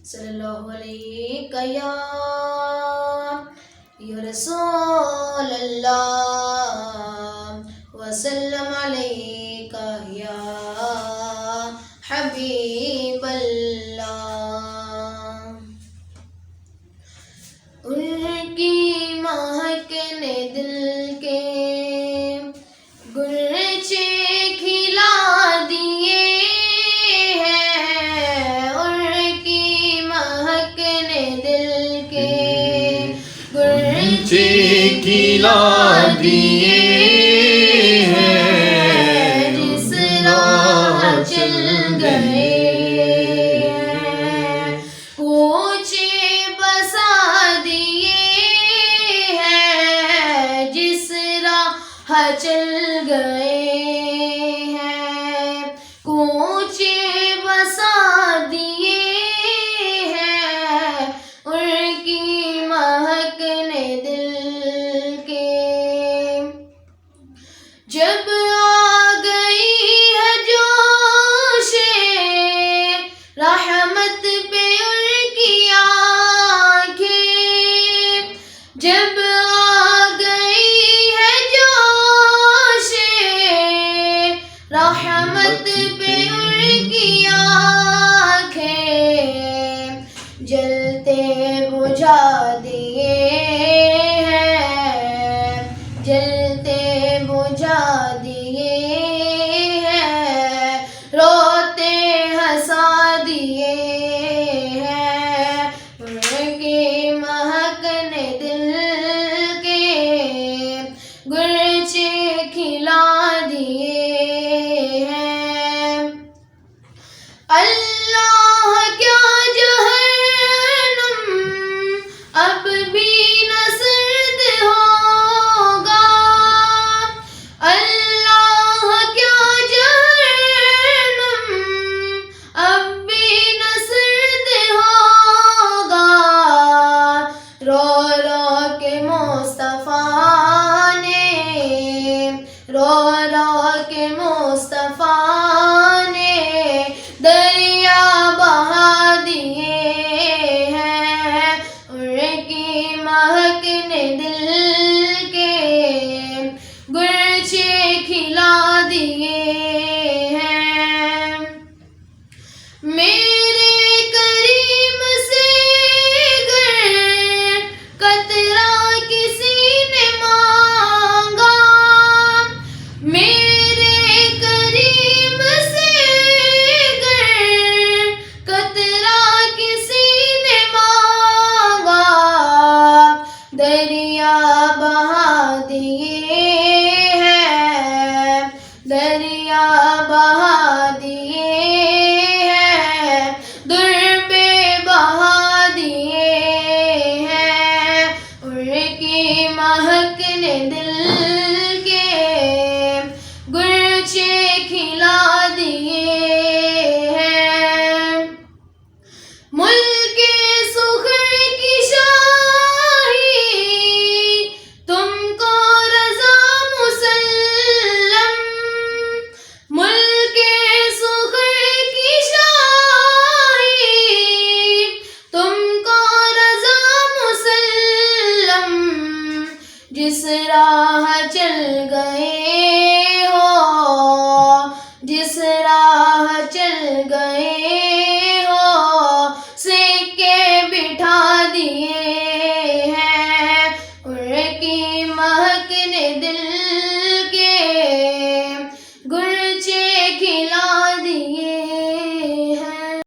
صلی اللہ علیہ یا رسول اللہ وسلم علیک یا حبیب اللہ۔ ان کی مہک نے دل کے گلچے کھلا دیے ہیں، ان کی مہک نے دل کے گلچے کھلا دیے ہیں، جس راہ چل گئے کوچے بسا دیے ہیں، جس راہ چل گئے ہیں کوچے بسا دیے ہیں، ان کی مہک نے دل کے جب آ گئی ہے جوش رحمت پہ